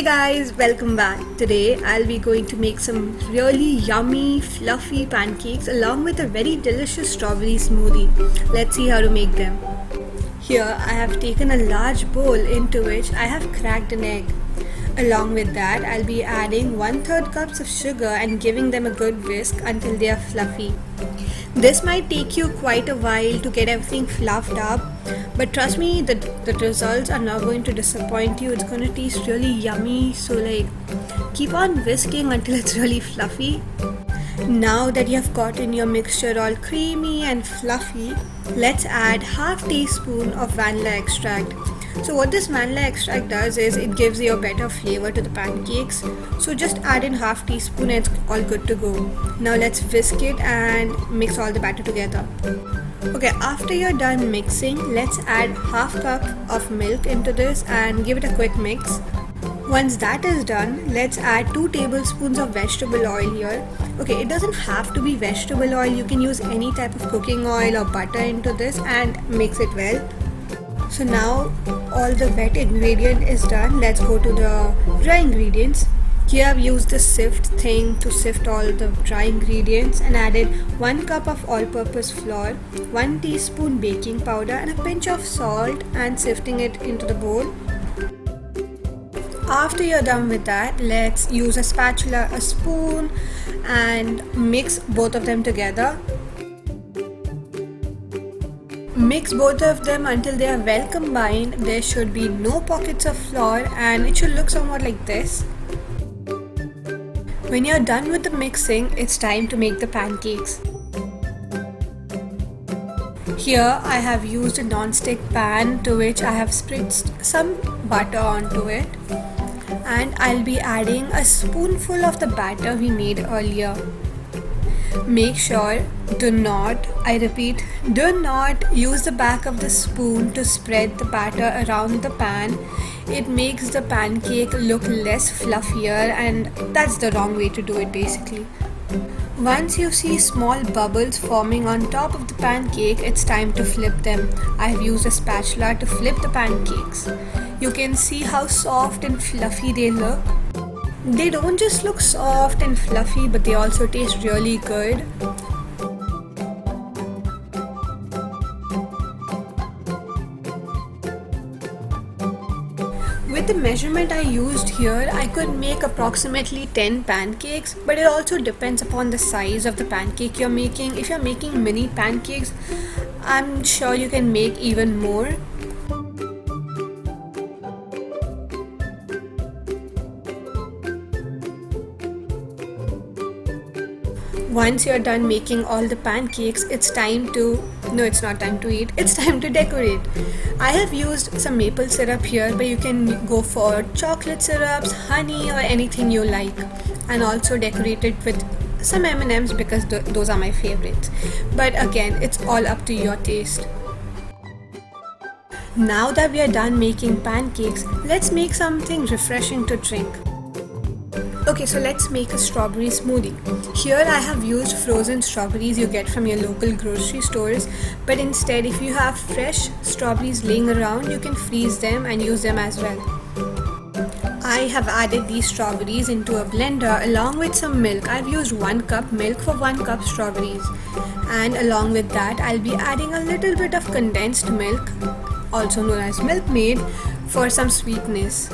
Guys, welcome back. Today I'll be going to make some really yummy fluffy pancakes along with a very delicious strawberry smoothie. Let's see how to make them. Here I have taken a large bowl into which I have cracked an egg. Along with that I'll be adding 1/3 cups of sugar and giving them a good whisk until they are fluffy. This might take you quite a while to get everything fluffed up, but trust me, the results are not going to disappoint you. It's going to taste really yummy, so keep on whisking until it's really fluffy. Now that you have gotten your mixture all creamy and fluffy, let's add half teaspoon of vanilla extract. So what this vanilla extract does is it gives you a better flavor to the pancakes. So just add in half teaspoon and it's all good to go. Now let's whisk it and mix all the batter together. Okay, after you're done mixing, let's add half cup of milk into this and give it a quick mix. Once that is done, let's add 2 tablespoons of vegetable oil here. Okay, it doesn't have to be vegetable oil. You can use any type of cooking oil or butter into this and mix it well. So now all the wet ingredient is done. Let's go to the dry ingredients. Here I've used the sift thing to sift all the dry ingredients and added 1 cup of all-purpose flour, 1 teaspoon baking powder and a pinch of salt and sifting it into the bowl. After you're done with that, let's use a spatula, a spoon and mix both of them together. Mix both of them until they are well combined. There should be no pockets of flour and it should look somewhat like this. When you're done with the mixing, it's time to make the pancakes. Here I have used a non-stick pan to which I have spritzed some butter onto it, and I'll be adding a spoonful of the batter we made earlier. Make sure, do not use the back of the spoon to spread the batter around the pan. It makes the pancake look less fluffier, and that's the wrong way to do it basically. Once you see small bubbles forming on top of the pancake, it's time to flip them. I've used a spatula to flip the pancakes. You can see how soft and fluffy they look. They don't just look soft and fluffy, but they also taste really good. With the measurement I used here, I could make approximately 10 pancakes, but it also depends upon the size of the pancake you're making. If you're making mini pancakes, I'm sure you can make even more. Once you're done making all the pancakes, it's time to decorate. I have used some maple syrup here, but you can go for chocolate syrups, honey or anything you like, and also decorate it with some M&Ms because those are my favorites. But again, it's all up to your taste. Now that we are done making pancakes, let's make something refreshing to drink. Okay, so let's make a strawberry smoothie. Here I have used frozen strawberries you get from your local grocery stores, but instead if you have fresh strawberries laying around, you can freeze them and use them as well. I have added these strawberries into a blender along with some milk. I've used 1 cup milk for 1 cup strawberries, and along with that I'll be adding a little bit of condensed milk, also known as milkmaid, for some sweetness.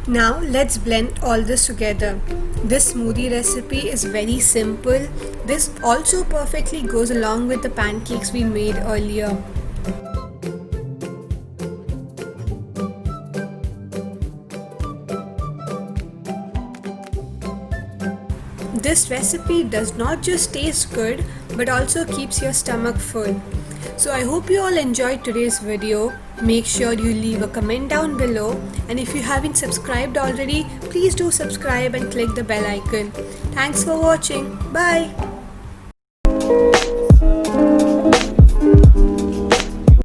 Now let's blend all this together. This smoothie recipe is very simple. This also perfectly goes along with the pancakes we made earlier. This recipe does not just taste good, but also keeps your stomach full. So I hope you all enjoyed today's video. Make sure you leave a comment down below, and if you haven't subscribed already, please do subscribe and click the bell icon. Thanks for watching. Bye.